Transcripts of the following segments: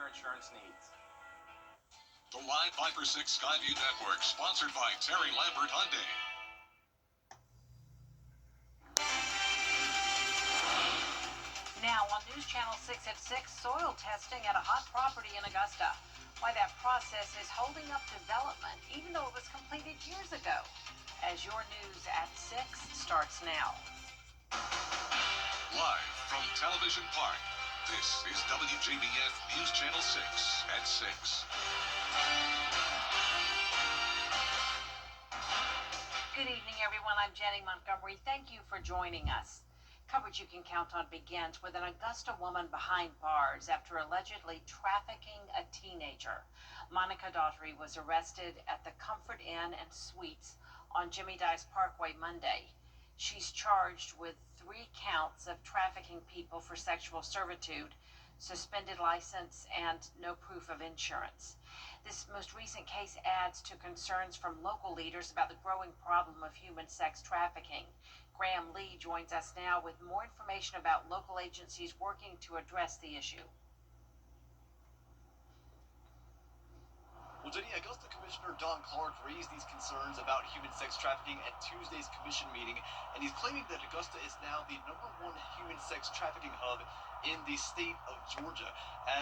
insurance needs. The Live 5 for 6 Skyview Network, sponsored by Terry Lambert Hyundai. Now on News Channel 6 at 6, soil testing at a hot property in Augusta. Why that process is holding up development, even though it was completed years ago. As your News at 6 starts now. Live from Television Park, this is WJBF News Channel 6 at 6. Good evening, everyone. I'm Jenny Montgomery. Thank you for joining us. Coverage you can count on begins with an Augusta woman behind bars after allegedly trafficking a teenager. Monica Daughtry was arrested at the Comfort Inn and Suites on Jimmy Dice Parkway Monday. She's charged with 3 counts of trafficking people for sexual servitude, suspended license, and no proof of insurance. This most recent case adds to concerns from local leaders about the growing problem of human sex trafficking. Graham Lee joins us now with more information about local agencies working to address the issue. Well, Jenny, Augusta Commissioner Don Clark raised these concerns about human sex trafficking at Tuesday's commission meeting, and he's claiming that Augusta is now the #1 human sex trafficking hub in the state of Georgia.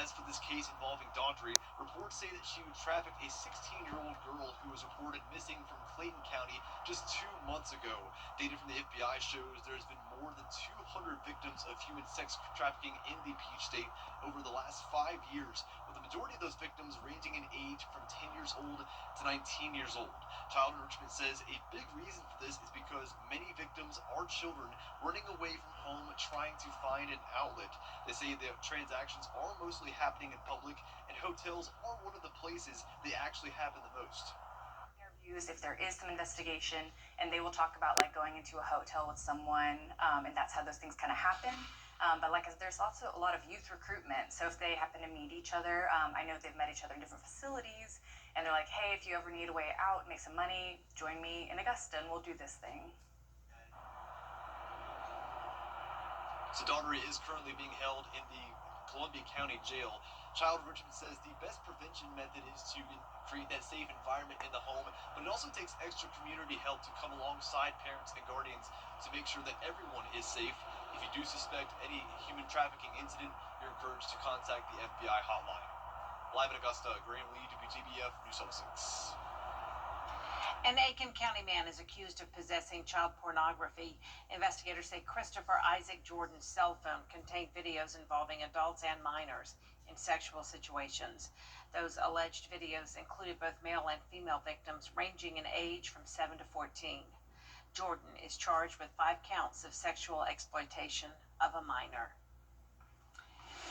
As for this case involving Daughtry, reports say that she trafficked a 16-year-old girl who was reported missing from Clayton County just 2 months ago. Data from the FBI shows there's been more than 200 victims of human sex trafficking in the Peach State over the last 5 years, with the majority of those victims ranging in age from 10 years old to 19 years old. Child Enrichment says a big reason for this is because many victims are children running away from home trying to find an outlet. They say the transactions are mostly happening in public, and hotels are one of the places they actually happen the most. Interviews, if there is some investigation, and they will talk about like going into a hotel with someone, and that's how those things kind of happen. But like there's also a lot of youth recruitment. So if they happen to meet each other, I know they've met each other in different facilities, and they're like, hey, if you ever need a way out, make some money, join me in Augusta, and we'll do this thing. So Daughtry is currently being held in the Columbia County Jail. Child Enrichment says the best prevention method is to create that safe environment in the home, but it also takes extra community help to come alongside parents and guardians to make sure that everyone is safe. If you do suspect any human trafficking incident, you're encouraged to contact the FBI hotline. Live in Augusta, Graham Lee, WJBF News 6. An Aiken County man is accused of possessing child pornography. Investigators say Christopher Isaac Jordan's cell phone contained videos involving adults and minors in sexual situations. Those alleged videos included both male and female victims ranging in age from 7 to 14. Jordan is charged with 5 counts of sexual exploitation of a minor.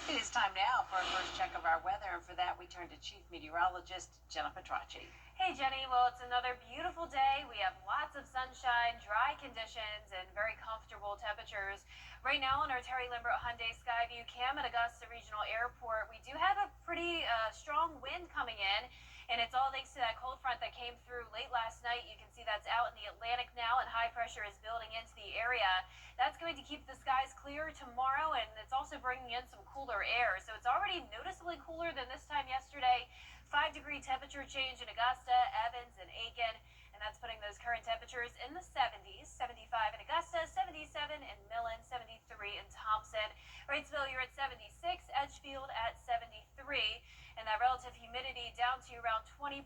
It is time now for our first check of our weather, and for that we turn to Chief Meteorologist Jenna Petracci. Hey Jenny, well, it's another beautiful day. We have lots of sunshine, dry conditions, and very comfortable temperatures. Right now on our Terry Lambert Hyundai Skyview Cam at Augusta Regional Airport, we do have a pretty strong wind coming in, and it's all thanks to that cold front that came through late last night. You can see that's out in the Atlantic now, and high pressure is building into the area. That's going to keep the skies clear tomorrow, and it's also bringing in some cooler air. So it's already noticeably cooler than this time yesterday. 5-degree temperature change in Augusta, Evans, and Aiken, and that's putting those current temperatures in the 70s. 75 in Augusta, 77 in Millen, 73 in Thompson. Wrightsville, you're at 76, Edgefield at 73, and that relative humidity down to around 20%.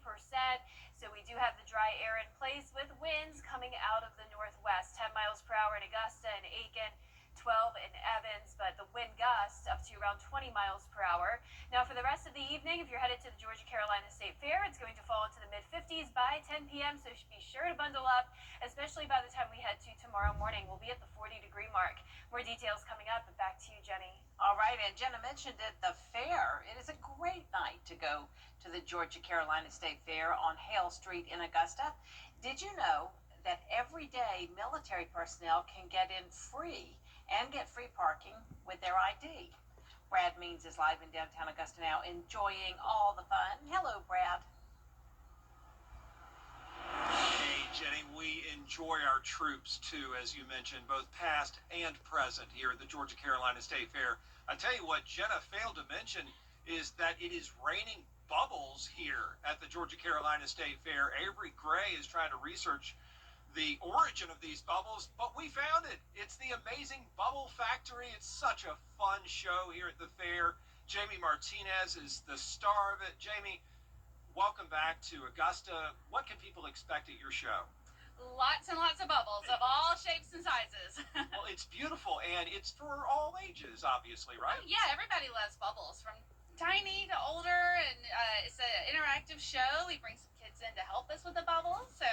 So we do have the dry air in place with winds coming out of the northwest, 10 miles per hour in Augusta and Aiken, 12 in Evans, but the wind gusts up to around 20 miles per hour. Now for the rest of the evening, if you're headed to the Georgia-Carolina State Fair, it's going to fall into the mid-50s by 10 p.m., so be sure to bundle up, especially by the time we head to tomorrow morning. We'll be at the 40-degree mark. More details coming up, but back to you, Jenny. All right, and Jenna mentioned it, the fair. It is a great night to go to the Georgia-Carolina State Fair on Hale Street in Augusta. Did you know that every day military personnel can get in free and get free parking with their ID? Brad Means is live in downtown Augusta now, enjoying all the fun. Hello, Brad. Hey, Jenny, we enjoy our troops, too, as you mentioned, both past and present here at the Georgia-Carolina State Fair. I tell you what Jenna failed to mention is that it is raining bubbles here at the Georgia Carolina State Fair. Avery Gray is trying to research the origin of these bubbles, but we found it. It's the amazing Bubble Factory. It's such a fun show here at the fair. Jamie Martinez is the star of it. Jamie, welcome back to Augusta. What can people expect at your show? Lots and lots of bubbles of all shapes and sizes. Well, it's beautiful, and it's for all ages, obviously, right? Yeah, everybody loves bubbles, from tiny to older, and it's an interactive show. We bring some kids in to help us with the bubbles, so...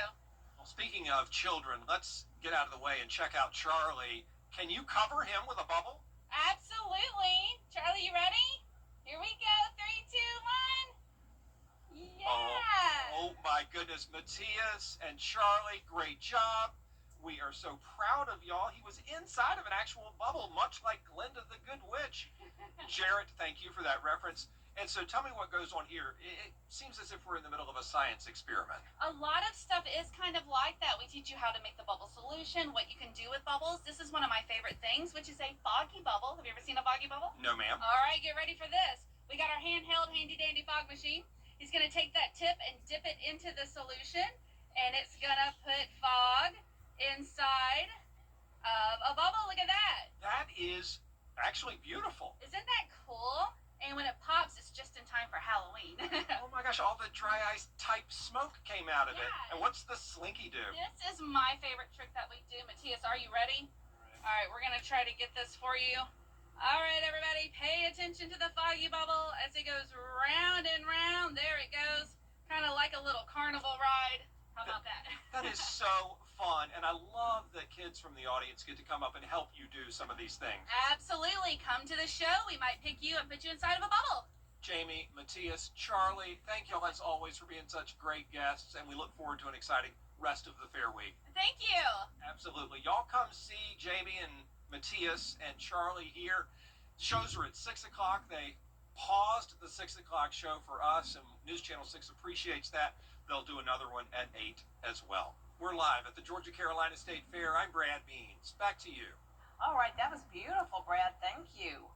Well, speaking of children, let's get out of the way and check out Charlie. Can you cover him with a bubble? Absolutely. Charlie, you ready? Here we go. 3, 2, 1. Yeah. Oh my goodness. Matthias and Charlie, great job. We are so proud of y'all. He was inside of an actual bubble, much like Glinda the Good Witch. Jarrett, thank you for that reference. And so tell me what goes on here. It seems as if we're in the middle of a science experiment. A lot of stuff is kind of like that. We teach you how to make the bubble solution, what you can do with bubbles. This is one of my favorite things, which is a foggy bubble. Have you ever seen a foggy bubble? No, ma'am. All right, get ready for this. We got our handheld, handy-dandy fog machine. He's going to take that tip and dip it into the solution, and it's going to put fog inside of a bubble. Look at that. That is actually beautiful. Isn't that cool? And when it pops, it's just in time for Halloween. Oh my gosh, all the dry ice type smoke came out of it. Yeah. And what's the slinky do? This is my favorite trick that we do. Matthias, are you ready? All right, we're going to try to get this for you. All right, everybody, pay attention to the foggy bubble as it goes round and round. There it goes, kind of like a little carnival ride. How about that? That is so fun, and I love that kids from the audience get to come up and help you do some of these things. Absolutely. Come to the show. We might pick you and put you inside of a bubble. Jamie, Matthias, Charlie, thank y'all as always for being such great guests, and we look forward to an exciting rest of the fair week. Thank you. Absolutely. Y'all come see Jamie and Matthias and Charlie here. Shows are at 6 o'clock. They paused the 6 o'clock show for us, and News Channel 6 appreciates that. They'll do another one at 8 as well. We're live at the Georgia Carolina State Fair. I'm Brad Beans. Back to you. All right, that was beautiful, Brad. Thank you.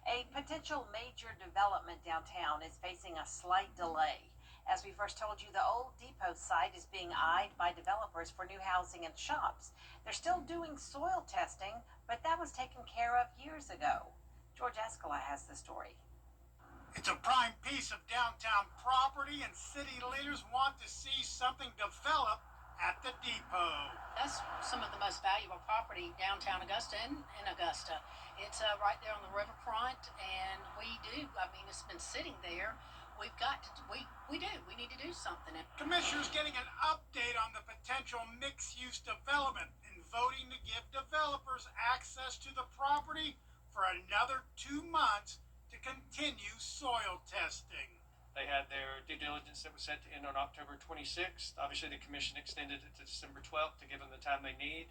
A potential major development downtown is facing a slight delay. As we first told you, the old depot site is being eyed by developers for new housing and shops. They're still doing soil testing, but that was taken care of years ago. George Escala has the story. It's a prime piece of downtown property, and city leaders want to see something develop at the depot. That's some of the most valuable property downtown Augusta and in Augusta. It's right there on the riverfront, and it's been sitting there. We need to do something. Commissioners getting an update on the potential mixed-use development and voting to give developers access to the property for another 2 months to continue soil testing. They had their due diligence that was set to end on October 26th. Obviously, the commission extended it to December 12th to give them the time they need.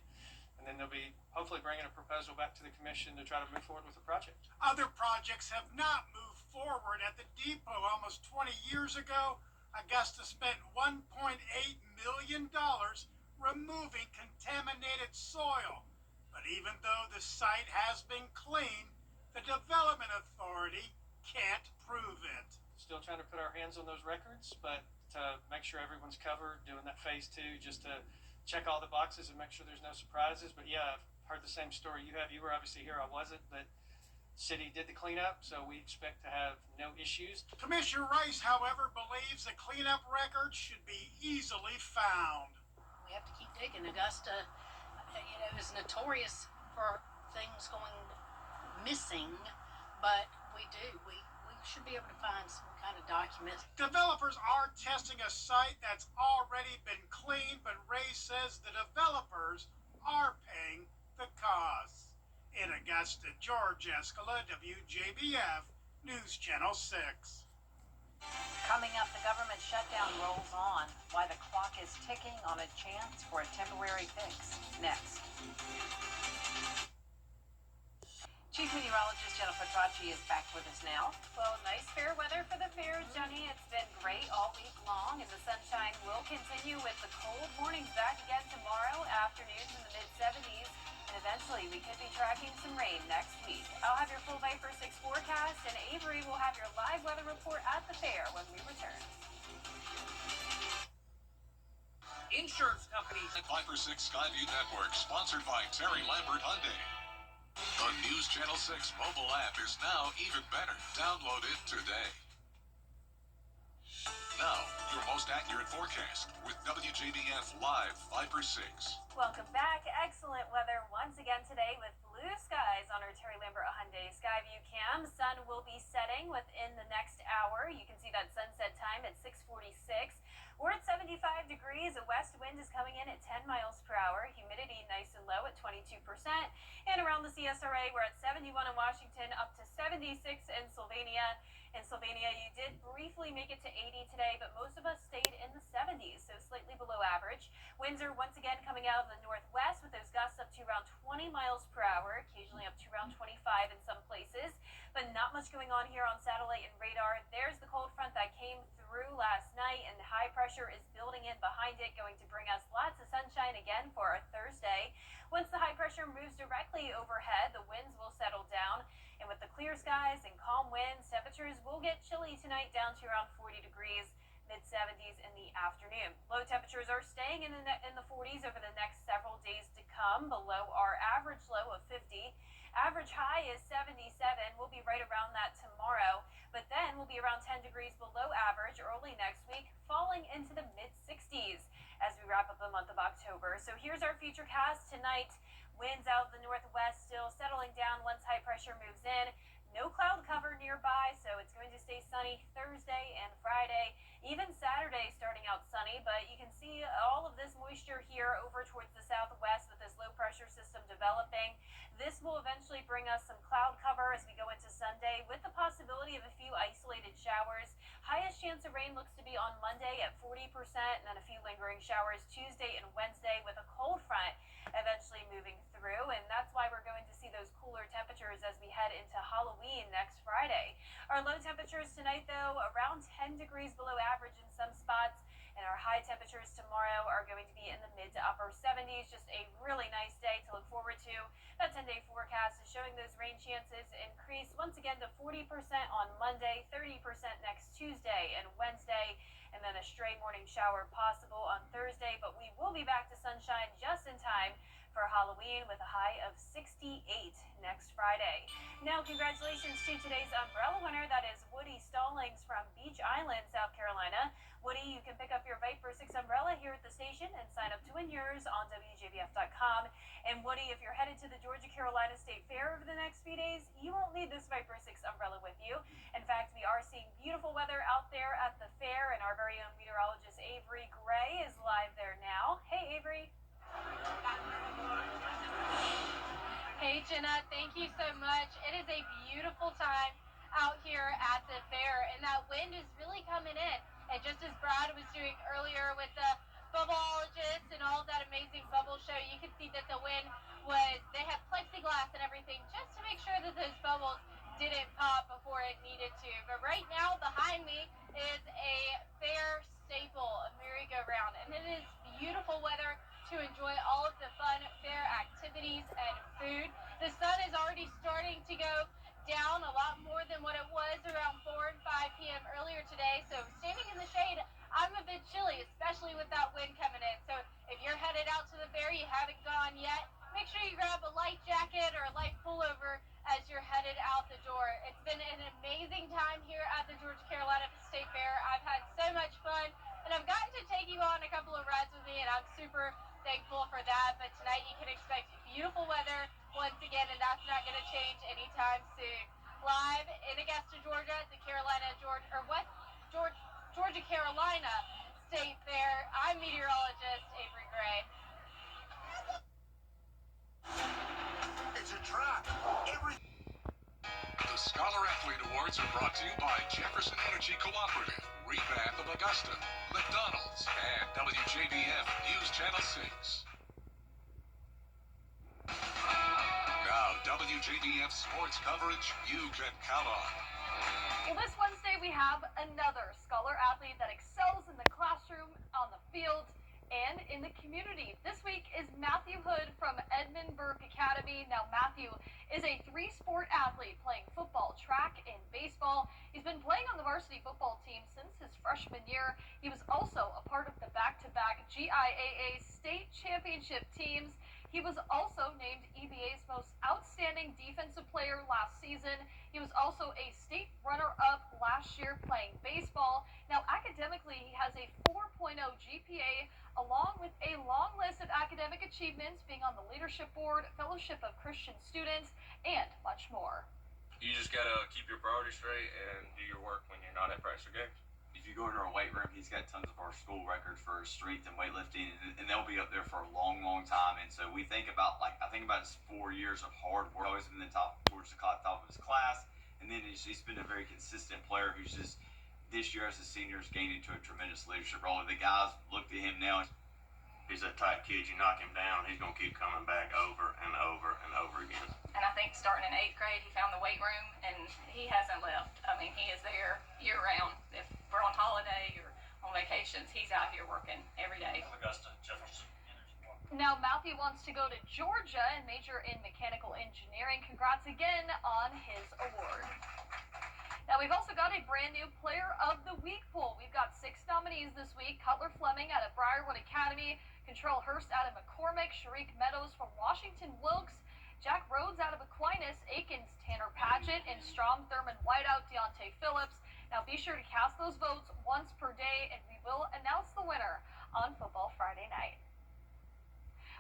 And then they'll be hopefully bringing a proposal back to the commission to try to move forward with the project. Other projects have not moved forward at the depot. Almost 20 years ago, Augusta spent $1.8 million removing contaminated soil. But even though the site has been cleaned, the Development Authority can't prove it. Still trying to put our hands on those records, but to make sure everyone's covered, doing that phase 2, just to check all the boxes and make sure there's no surprises. But yeah, I've heard the same story you have. You were obviously here, I wasn't, but city did the cleanup, so we expect to have no issues. Commissioner Rice, however, believes the cleanup record should be easily found. We have to keep digging. Augusta, is notorious for things going missing, but we should be able to find some kind of document. Developers are testing a site that's already been cleaned, but Ray says the developers are paying the costs. In Augusta, George Escala, WJBF, News Channel 6. Coming up, the government shutdown rolls on. Why the clock is ticking on a chance for a temporary fix. Next. Chief Meteorologist Jennifer Tracci is back with us now. Well, nice fair weather for the fair, Jenny. It's been great all week long, and the sunshine will continue with the cold mornings back again tomorrow, afternoons in the mid-70s, and eventually we could be tracking some rain next week. I'll have your full Viper 6 forecast, and Avery will have have your live weather report at the fair when we return. Insurance companies. Viper 6 Skyview Network, sponsored by Terry Lambert Hyundai. The News Channel 6 mobile app is now even better. Download it today. Now, your most accurate forecast with WJBF Live Viper 6. Welcome back. Excellent weather once again today with blue skies on our Terry Lambert Hyundai Skyview cam. Sun will be setting within the next hour. You can see that sunset time at 6:46. We're at 75 degrees. A west wind is coming in at 10 miles per hour. Humidity nice and low at 22%. And around the CSRA, we're at 71 in Washington, up to 76 in Sylvania. In Sylvania, you did briefly make it to 80 today, but most of us stayed in the 70s, so slightly below average. Winds are once again coming out of the northwest with those gusts up to around 20 miles per hour, occasionally up to around 25 in some places. But not much going on here on satellite and radar. There's the cold front that came through last night, and high pressure is building in behind it, going to bring us lots of sunshine again for our Thursday. Once the high pressure moves directly overhead, the winds will settle down. And with the clear skies and calm winds, temperatures will get chilly tonight, down to around 40 degrees, mid-70s in the afternoon. Low temperatures are staying in the 40s over the next several days to come, below our average low of 50. Average high is 77. We'll be right around that tomorrow, but then we'll be around 10 degrees below average early next week, falling into the mid-60s as we wrap up the month of October. So here's our futurecast tonight. Winds out of the northwest still settling down once high pressure moves in. No cloud cover nearby, so it's going to stay sunny Thursday and Friday. Even Saturday starting out sunny, but you can see all of this moisture here over towards the southwest with this low pressure system developing. This will eventually bring us some cloud cover as we go into Sunday, with the possibility of a few isolated showers. Highest chance of rain looks to be on Monday at 40%, and then a few lingering showers Tuesday and Wednesday, with a cold front eventually moving through. And that's why we're going to see those cooler temperatures as we head into Halloween next Friday. Our low temperatures tonight, though, around 10 degrees below average in some spots. And our high temperatures tomorrow are going to be in the mid to upper 70s. Just a really nice day to look forward to. That 10-day forecast is showing those rain chances increase once again to 40% on Monday, 30% next Tuesday and Wednesday, and then a stray morning shower possible on Thursday. But we will be back to sunshine just in time for Halloween, with a high of 68 next Friday. Now, congratulations to today's umbrella winner. That is Woody Stallings from Beach Island, South Carolina. Woody, you can pick up your Viper 6 umbrella here at the station and sign up to win yours on WJBF.com. And Woody, if you're headed to the Georgia-Carolina State Fair over the next few days, you won't need this Viper 6 umbrella with you. In fact, we are seeing beautiful weather out there at the fair, and our very own meteorologist Avery Gray is live there now. Hey, Avery. Hey, Jenna, thank you so much. It is a beautiful time out here at the fair, and that wind is really coming in. And just as Brad was doing earlier with the bubbleologists and all of that amazing bubble show, you could see that the wind they had plexiglass and everything just to make sure that those bubbles didn't pop before it needed to. But right now, behind me is a fair staple, a merry-go-round, and it is beautiful weather to enjoy all of the fun fair activities and food. The sun is already starting to go down a lot more than what it was around 4 and 5 p.m. earlier today. So standing in the shade, I'm a bit chilly, especially with that wind coming in. So if you're headed out to the fair, you haven't gone yet, make sure you grab a light jacket or a light pullover as you're headed out the door. It's been an amazing time here at the Georgia-Carolina State Fair. I've had so much fun, and I've gotten to take you on a couple of rides with me, and I'm super thankful for that. But tonight you can expect beautiful weather once again, and that's not going to change anytime soon. Live in Augusta, Georgia, at the Georgia-Carolina State Fair, I'm meteorologist Avery Gray. It's a trap. The Scholar Athlete Awards are brought to you by Jefferson Energy Cooperative, Rebath of Augusta, McDonald's, and WJBF News Channel 6. Now, WJBF sports coverage you can count on. Well, this Wednesday we have another Scholar Athlete that excels in the classroom, on the field, and in the community. This week is Matthew Hood from Edmund Burke Academy. Now, Matthew is a 3-sport athlete playing football, track, and baseball. He's year. He was also a part of the back-to-back GIAA state championship teams. He was also named EBA's most outstanding defensive player last season. He was also a state runner-up last year playing baseball. Now, academically, he has a 4.0 GPA, along with a long list of academic achievements, being on the leadership board, Fellowship of Christian Students, and much more. You just gotta keep your priorities straight and do your work when you're not at practice or games. If you go into our weight room, he's got tons of our school records for strength and weightlifting, and they'll be up there for a long, long time. And so I think about his 4 years of hard work. Always been the top towards the top of his class, and then he's been a very consistent player who's just this year as a senior has gained into a tremendous leadership role. The guys look to him now. He's that type kid, you knock him down, he's gonna keep coming back over and over and over again. And I think starting in 8th grade, he found the weight room, and he hasn't left. I mean, he is there year-round. If we're on holiday or on vacations, he's out here working every day. Augusta, Jefferson Energy Park. Now, Matthew wants to go to Georgia and major in mechanical engineering. Congrats again on his award. Now, we've also got a brand new Player of the Week poll. We've got 6 nominees this week. Cutler Fleming out of Briarwood Academy, Control Hurst out of McCormick, Sharik Meadows from Washington Wilkes, Jack Rhodes out of Aquinas, Aikens, Tanner Padgett, and Strom Thurman Whiteout, Deontay Phillips. Now, be sure to cast those votes once per day, and we will announce the winner on Football Friday night.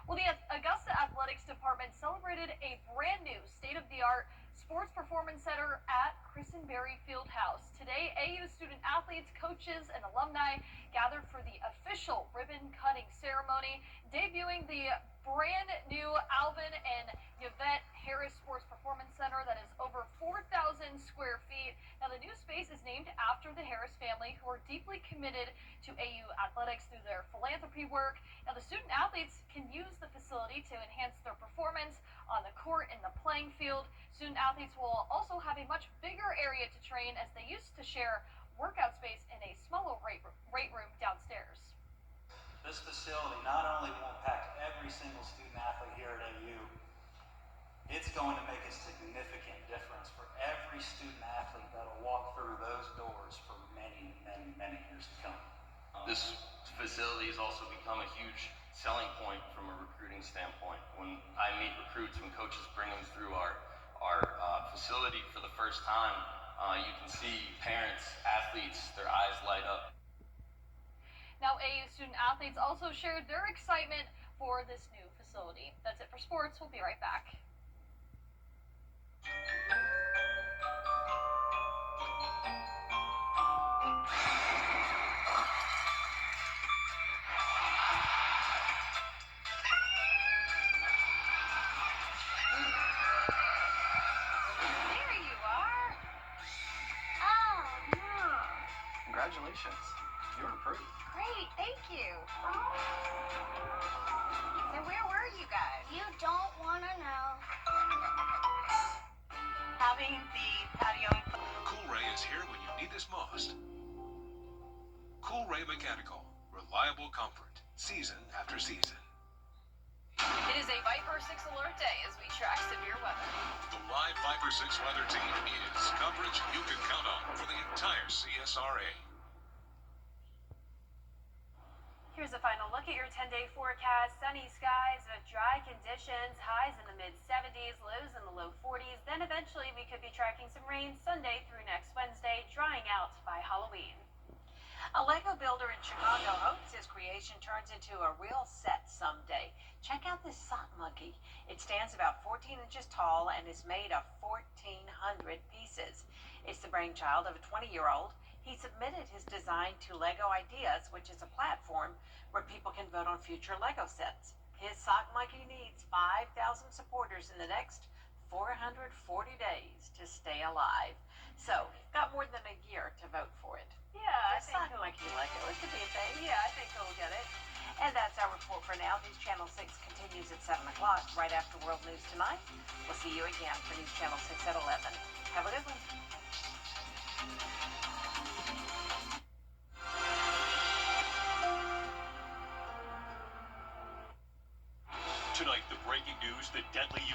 Well, the Augusta Athletics Department celebrated a brand new state-of-the-art Sports Performance Center at Christenberry Fieldhouse. Today, AU student athletes, coaches, and alumni gathered for the official ribbon-cutting ceremony, debuting the brand new Alvin and Yvette Harris Sports Performance Center that is over 4,000 square feet. Now, the new space is named after the Harris family, who are deeply committed to AU athletics through their philanthropy work. Now, the student athletes can use the facility to enhance their performance on the court and the playing field. Student athletes will also have a much bigger area to train, as they used to share workout space in a smaller weight room downstairs. This facility not only will impact every single student athlete here at AU, it's going to make a significant difference for every student athlete that will walk through those doors for many, many, many years to come. This facility has also become a huge selling point from a recruiting standpoint. When I meet recruits, when coaches bring them through our facility for the first time, you can see parents, athletes, their eyes light up. Now, AU student athletes also shared their excitement for this new facility. That's it for sports. We'll be right back. Congratulations. You're approved. Great, thank you. So where were you guys? You don't want to know. Having the patio. Cool Ray is here when you need this most. Cool Ray Mechanical. Reliable comfort. Season after season. It is a Viper 6 alert day as we track severe weather. The live Viper 6 weather team is coverage you can count on for the entire CSRA. Here's a final look at your 10-day forecast. Sunny skies with dry conditions, highs in the mid-70s, lows in the low 40s. Then eventually we could be tracking some rain Sunday through next Wednesday, drying out by Halloween. A Lego builder in Chicago hopes his creation turns into a real set someday. Check out this sock monkey. It stands about 14 inches tall and is made of 1,400 pieces. It's the brainchild of a 20-year-old. He submitted his design to Lego Ideas, which is a platform where people can vote on future Lego sets. His sock monkey needs 5,000 supporters in the next 440 days to stay alive. So, got more than a year to vote for it. Yeah, I The think sock monkey Lego. It could be a thing. Yeah, I think he'll get it. And that's our report for now. News Channel 6 continues at 7 o'clock, right after World News Tonight. We'll see you again for News Channel 6 at 11. Have a good one. Tonight, the breaking news, the deadly